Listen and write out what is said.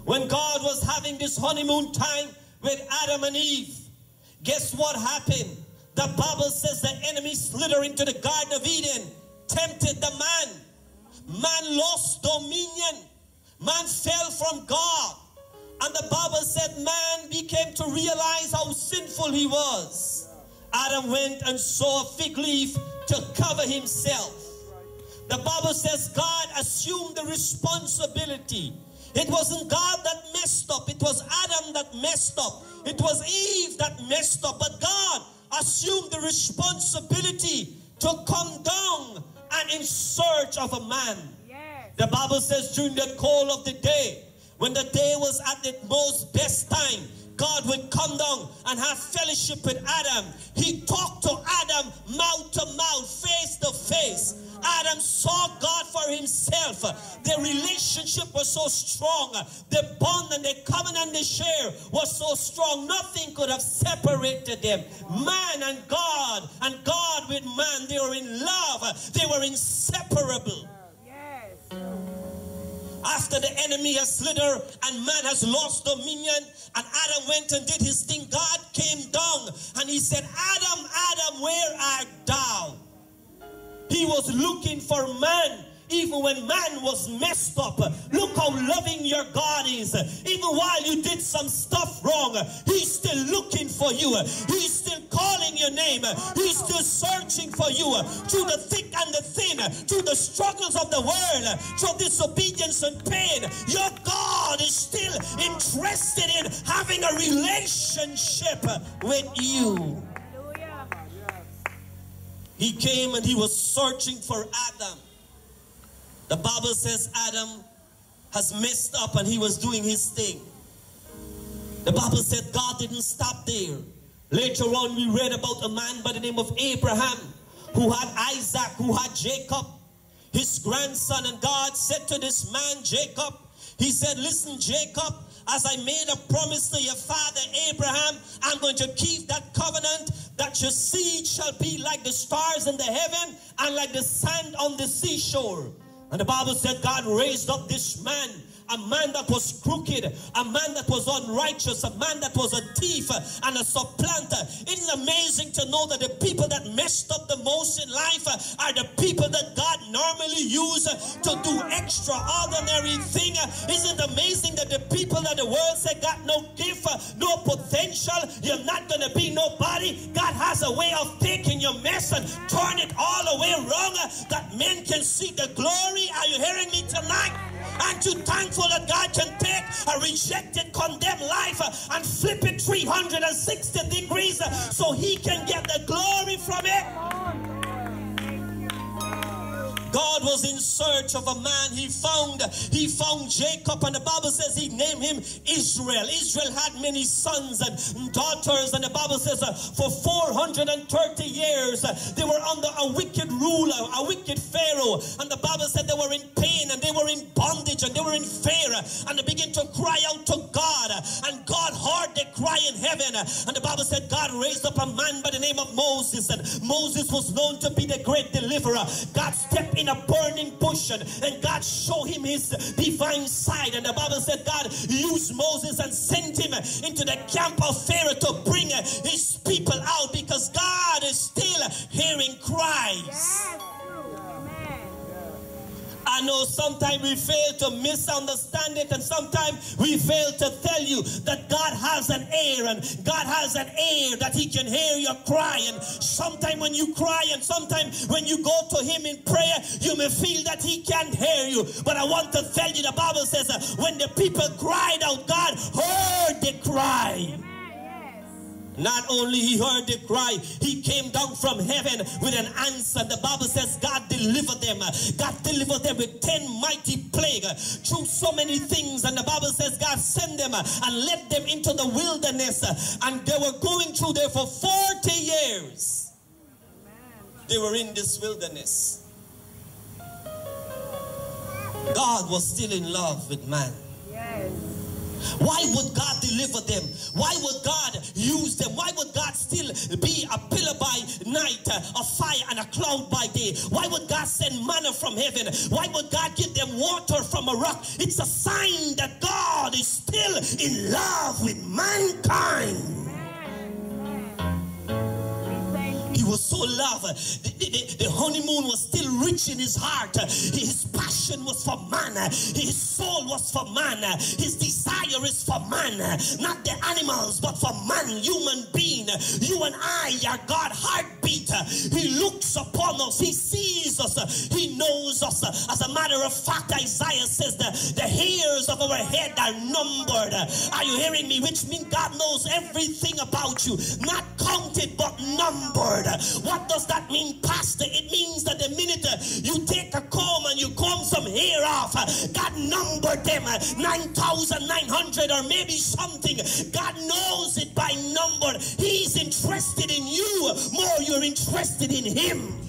when God was having this honeymoon time with Adam and Eve, guess what happened? The Bible says the enemy slithered into the Garden of Eden, tempted the man. Man lost dominion. Man fell from God. And the Bible said man became to realize how sinful he was. Adam went and saw a fig leaf to cover himself. The Bible says God assumed the responsibility. It wasn't God that messed up. It was Adam that messed up. It was Eve that messed up. But God assumed the responsibility to come down and in search of a man. Yes. The Bible says during the cool of the day, when the day was at its most best time, God would come down and have fellowship with Adam. He talked to Adam mouth to mouth, face to face. Adam saw God for himself. Their relationship was so strong. The bond and the covenant they share was so strong. Nothing could have separated them. Man and God with man, they were in love. They were inseparable. After the enemy has slithered and man has lost dominion and Adam went and did his thing, God came down and he said, Adam, Adam, where art thou? He was looking for man even when man was messed up. Look how loving your God is. Even while you did some stuff wrong, he's still looking for you. He's still calling your name. He's still searching for you through the thick and the thin, through the struggles of the world, through disobedience and pain. Your God is still interested in having a relationship with you. He came and he was searching for Adam. The Bible says Adam has messed up and he was doing his thing. The Bible said God didn't stop there. Later on we read about a man by the name of Abraham who had Isaac, who had Jacob, his grandson. And God said to this man Jacob, he said, listen Jacob, as I made a promise to your father Abraham, I'm going to keep that covenant, that your seed shall be like the stars in the heaven and like the sand on the seashore. And the Bible said God raised up this man, a man that was crooked, a man that was unrighteous, a man that was a thief and a supplanter. Isn't it amazing to know that the people that messed up the most in life are the people that God normally uses to do extraordinary thing? Isn't it amazing that the people that the world say got no gift, no potential, you're not going to be nobody, God has a way of taking your mess and turn it all the way wrong that men can see the glory. Are you hearing me tonight? Aren't you thankful that God can take a rejected, condemned life and flip it 360 degrees so he can get the glory from it? God was in search of a man. He found Jacob, and the Bible says he named him Israel. Israel had many sons and daughters, and the Bible says for 430 years they were under a wicked ruler, a wicked Pharaoh, and the Bible said they were in pain and they were in bondage and they were in fear, and they began to cry out to God, and God heard their cry in heaven. And the Bible said God raised up a man by the name of Moses, and Moses was known to be the great deliverer. God stepped in a burning bush and God showed him his divine side, and the Bible said God used Moses and sent him into the camp of Pharaoh to bring his people out, because God is still hearing cries. Yes. I know sometimes we fail to misunderstand it, and sometimes we fail to tell you that God has an ear, and God has an ear that he can hear your cry. And sometimes when you cry and sometimes when you go to him in prayer, you may feel that he can't hear you. But I want to tell you, the Bible says when the people cried out, God heard the cry. Not only he heard the cry, he came down from heaven with an answer. The Bible says God delivered them. God delivered them with 10 mighty plagues through so many things. And the Bible says God sent them and led them into the wilderness. And they were going through there for 40 years. They were in this wilderness. God was still in love with man. Yes. Why would God deliver them? Why would God use them? Why would God still be a pillar by night, a fire and a cloud by day? Why would God send manna from heaven? Why would God give them water from a rock? It's a sign that God is still in love with mankind. He was so in love. The honeymoon was still rich in his heart. His passion was for man. His soul was for man. His desire is for man. Not the animals, but for man, human being. You and I are God's heartbeat. He looks upon us. He sees us. He knows us. As a matter of fact, Isaiah says that the hairs of our head are numbered. Are you hearing me? Which means God knows everything about you. Not counted, but numbered. What does that mean, Pastor? It means that the minute you take a comb and you comb some hair off, God numbered them 9,900 or maybe something. God knows it by number. He's interested in you more you're interested in him.